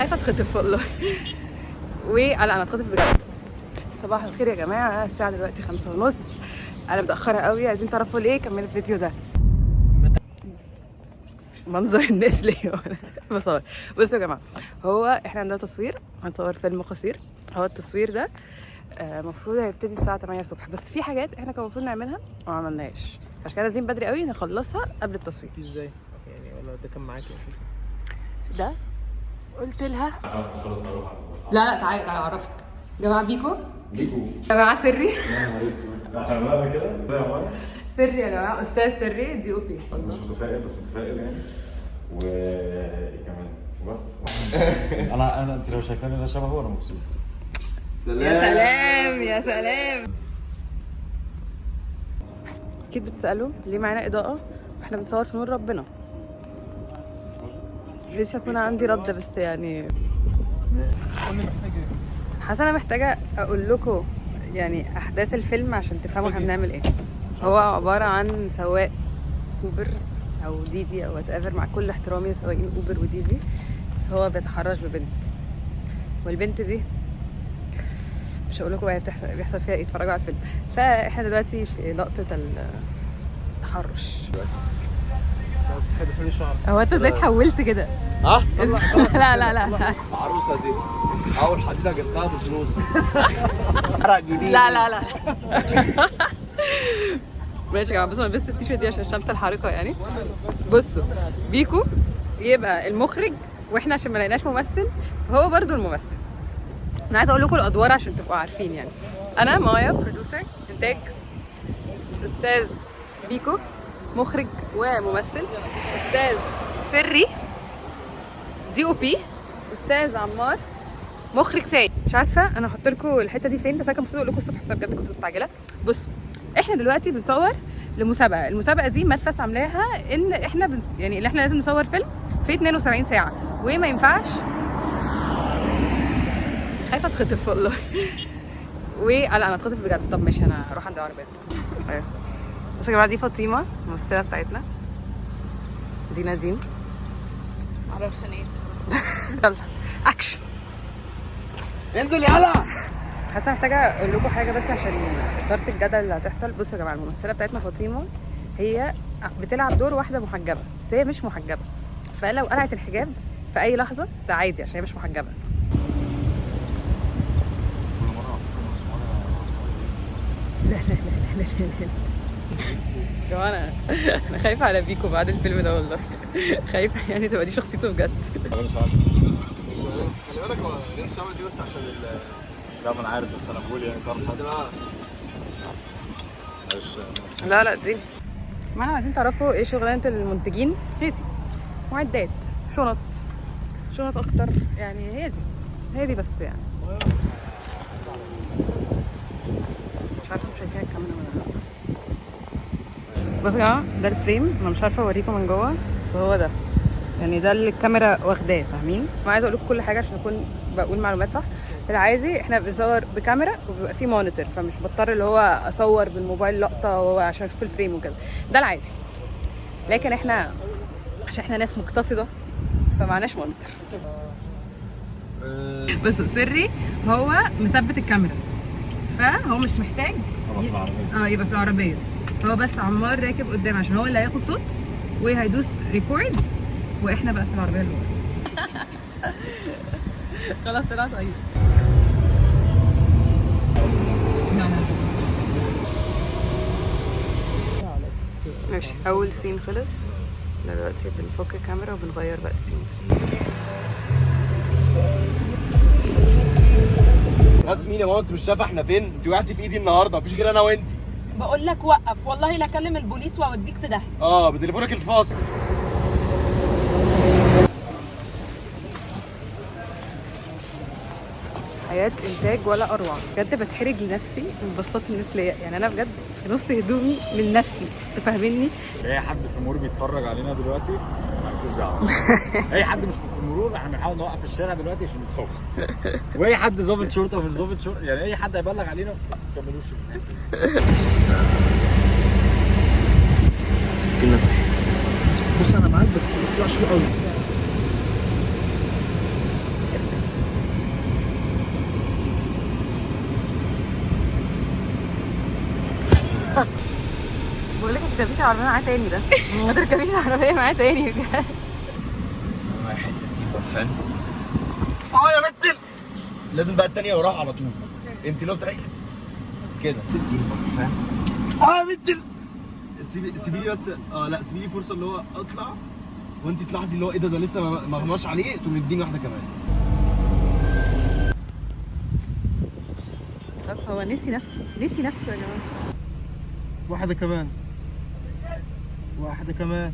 خايفه اتخطف والله. انا اتخطف بجد. صباح الخير يا جماعه، الساعه دلوقتي 5:30. انا متاخره قوي. عايزين تعرفوا ليه؟ كملوا الفيديو ده. منظر الناس ليه وانا بصور. بصوا يا جماعه، هو احنا عندنا تصوير، هنصور فيلم قصير. هو التصوير ده المفروض هيبتدي الساعه 8 الصبح، بس في حاجات احنا كان المفروض نعملها وما عملناش، عشان كده عايزين بدري قوي نخلصها قبل التصوير. ازاي يعني؟ ولا ده كان معاكي اساسا؟ ده قلت لها لا تعالى اعرفك. جماعه بيكو جماعه سري. احنا كده ده يا ماي سري يا جماعه، استاذ سري دي او بي. مش متفائل بس متفائل يعني. وكمان وبس. انا انت لو شايفاني انا شبهه انا مبسوط. يا سلام يا سلام. اكيد بتسالوا ليه معانا اضاءه واحنا بنصور في نور ربنا. نفسي اكون عندي رد، بس يعني حاسه انا محتاجه اقول لكم يعني احداث الفيلم عشان تفهموا احنا بنعمل ايه. هو عباره عن سواق اوبر او ديدي او وات ايفر، مع كل احترامي لسواقين اوبر وديدي، بس هو بيتحرش ببنت، والبنت دي مش هقول لكم بيحصل فيها ايه، اتفرجوا على الفيلم. فاحنا دلوقتي في لقطه التحرش. بس حلو شعر. هو انت ازاي اتحولت كده؟ لا لا لا العروسه دي اول حديده جبتها بفلوس. عرق جديد. لا لا لا ماشي يا جماعه، بصوا انا لبست التيشيرت دي عشان الشمس الحارقه يعني. بصوا بيكو يبقى المخرج، واحنا عشان ما لقيناش ممثل هو برضو الممثل. انا عايزه اقول لكم الادوار عشان تبقوا عارفين يعني. انا مايا برودوسر انتاج، استاذ بيكو مخرج وممثل، استاذ سري دي او بي، استاذ عمار مخرج ثاني. مش عارفه انا هحط لكم الحته دي فين، بس انا كان المفروض اقول لكم الصبح بس بجد كنت مستعجله. بصوا احنا دلوقتي بنصور لمسابقه. المسابقه دي مدفس عاملاها ان احنا يعني اللي احنا لازم نصور فيلم في 72 ساعه، وما ينفعش. خايفه اتخطف والله. انا اتخطف بجد. طب ماشي، انا هروح عند العربيه. ايوه بصوا يا جماعه، دي فاطمه الممثله بتاعتنا، دي نادين. معرفش انا ايه. يلا اكشن. انزل يلا. حتى محتاجه اقول لكم حاجه بس عشان اثاره الجدل اللي هتحصل. بصوا يا جماعه، الممثله بتاعتنا فاطمه هي بتلعب دور واحده محجبه، بس هي مش محجبه، فلو قلعت الحجاب في اي لحظه ده عادي عشان هي مش محجبه. لا لا لا لا لا لا يا جماعه انا خايفه على بيكو بعد الفيلم ده والله. خايفه يعني تبقى دي شخصيته بجد. انا مش عارف. خلي بالك، هو ريم شامل دي بس عشان لا ما انا عارف، بس انا بقول يعني تعرف حد. لا لا دي ما انا عايزين تعرفوا ايه شغلانه المنتجين. هي دي معدات، شنط اكتر يعني. هي دي بس يعني. مش عارفه مش شايفين الكاميرا ولا لا. بصوا يا جماعه، ده الفريم. انا مش عارفه اوريكم من جوه، بس هو ده يعني، ده اللي الكاميرا واخداه. فاهمين؟ انا عايزه اقول لكم كل حاجه عشان اكون بقول معلومات صح. في العادي احنا بنصور بكاميرا وبيبقى في مونيتور، فمش بضطر اللي هو اصور بالموبايل لقطه عشان اشوف الفريم وكده. ده العادي. لكن احنا عشان احنا ناس مقتصده فمعناش مونيتور. بس سري هو مثبت الكاميرا، فهو مش محتاج يبقى في العربيه. هو بس عمار راكب قدام عشان هو اللي هياخد صوت وهيدوس ريكورد، واحنا بقى في العربيه اللي خلاص طلعت. طيب ماشي، اول سين خلص. دلوقتي بنفك الكاميرا وبنغير بقى السينز. ناس مين يا ماما؟ انت مش شايفه احنا فين؟ انت وقعتي في ايدي النهارده، مفيش غير انا وانت. بقول لك وقف والله لا اكلم البوليس واوديك في داهيه. بتليفونك الفاصل. حياة انتاج ولا اروع بجد. بتحرج لنفسي من بساطة الناس ليا يعني. انا بجد في نص هدومي من نفسي، تفهمني؟ اي حد في المرور بيتفرج علينا دلوقتي مالكوش دعوه. اي حد مش في المرور، احنا بنحاول نوقف الشارع دلوقتي عشان نصور. واي حد ضابط شرطه ومش ضابط شرطه، يعني اي حد هيبلغ علينا ما تكملوش. بس كنا بص انا معاك بس ما تطلعش فوق قوي. العربيه معاه تاني ده. ما تركبيش العربيه معاه تاني بجد. حته دي برفان. يا بنت لازم بقى التانية وراها على طول. انت لو بتعيش كده تدي برفان. يا بنت سيبي لي بس. لا سيبي لي فرصه اللي هو اطلع وانت تلاحظي اللي هو ايه ده لسه ما غماش عليه، تقوم مديني واحده كمان. بس هو نسي نفسه يا جماعه. واحده كمان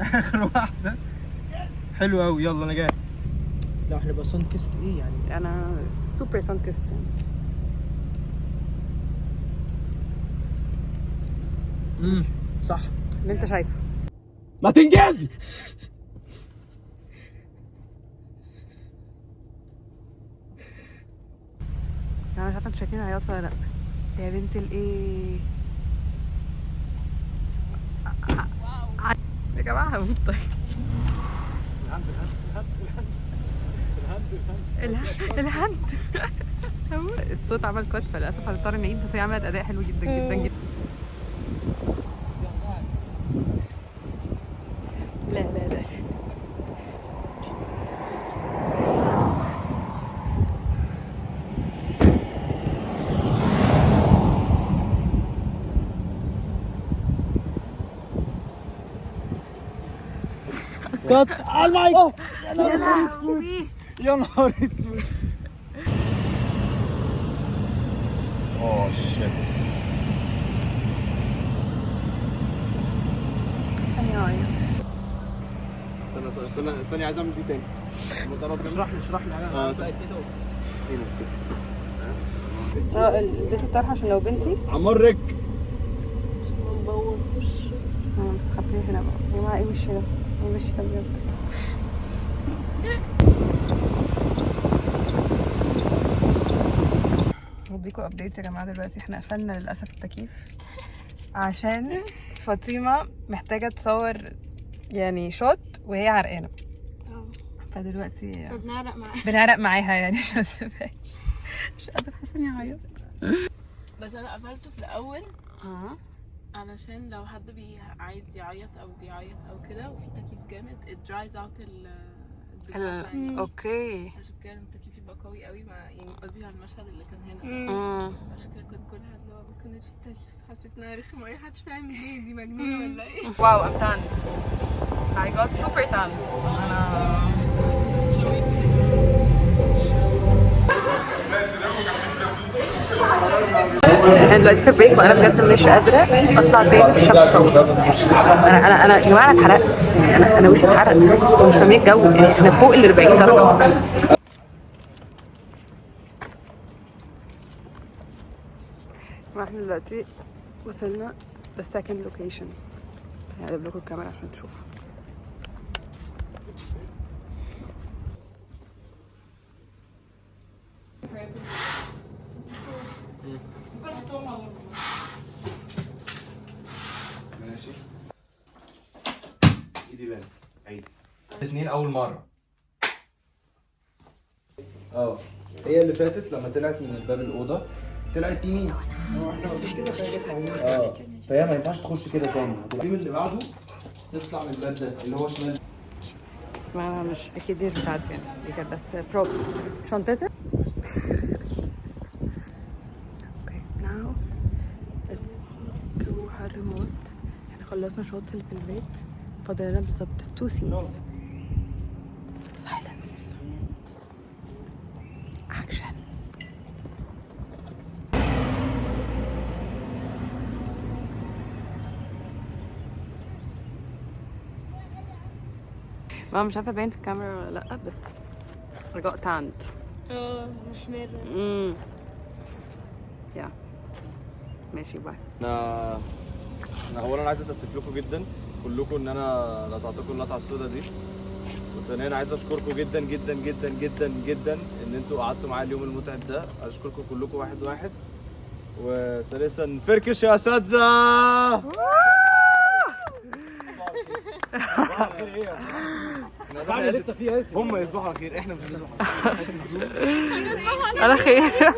اخر واحده. حلو قوي، يلا انا جاي. لا احنا بقى سان كيست ايه يعني؟ انا سوبر سان كيست. صح اللي انت شايفه. ما تنجزي. انا مش عارفه انتوا شايفين عياط ولا لا. يا بنت الايه يا جماعه هموت. طيب الهند الصوت عمل كوت، فللاسف هنضطر نعيد، بس هي عملت اداء حلو جدا جدا جدا. لا لا لا كات على المايك. يا لهوي يا نهار اسود. شيت. استني عايز اعمل دي تاني. اشرح لي انا كده. البيت الطرح عشان لو بنتي عمرك ما نبوظوش. انا مستخبيه هنا بقى. يا جماعه ايه وش ده؟ ايه وش ده بجد؟ هديكوا ابديت يا جماعه. دلوقتي احنا قفلنا للاسف التكييف عشان فاطمه محتاجه تصور يعني شوت وهي عرقانه. فدلوقتي بنعرق معاها يعني عشان ما اسيبهاش. مش قادره احس اني اعيط. بس انا قفلته في الاول علشان لو حد عايز يعيط او كده وفي تكييف جامد it dries out يعني. اوكي. عشان كده التكييف يبقى قوي قوي مع يعني قصدي على المشهد اللي كان هنا. عشان كده كنت كل حد اللي هو ممكن في التكييف حسيت انها رخمه. اي حدش فاهم ليه دي مجنونه ولا ايه. واو I'm tanned. I got super tanned. احنا دلوقتي في بريك وانا بجد مش قادره اطلع تاني في الشمس اصور. انا يا جماعه انا اتحرقت. انا وشي اتحرق. انتوا مش فاهمين الجو يعني. احنا فوق ال 40 درجه. احنا دلوقتي وصلنا للسكند لوكيشن. هقلب لكم الكاميرا عشان تشوفوا. ماشي. ايدي بان عيد. الاثنين اول مره. هي اللي فاتت لما طلعت من باب الاوضه طلعت يمين. احنا واقفين كده فهي ما ينفعش تخش كده تاني. اليوم اللي بعده تطلع من الباب ده اللي هو شمال. ما مش اكيد دي بتاعتي يعني. دي كانت بس بروب. شنطتي. اوكي ناو الجو حر موت. احنا خلصنا شوتس اللي في البيت. فاضل لنا بالظبط 2 سينز. سايلنس اكشن. ما مش عارفه باين في الكاميرا ولا لا بس I got tanned. محمرة. يا ماشي باي. انا اولا عايز اتاسف لكم جدا كلكم ان انا قطعتكم القطعه السوداء دي. وثانيا عايز اشكركم جدا جدا جدا جدا جدا ان انتوا قعدتوا معايا اليوم المتعب ده. اشكركم كلكم واحد واحد. وثالثا فركش يا اساتذه. احنا لسه فيها. هم يصبحوا على خير، احنا مش هنصبح على خير. على خير.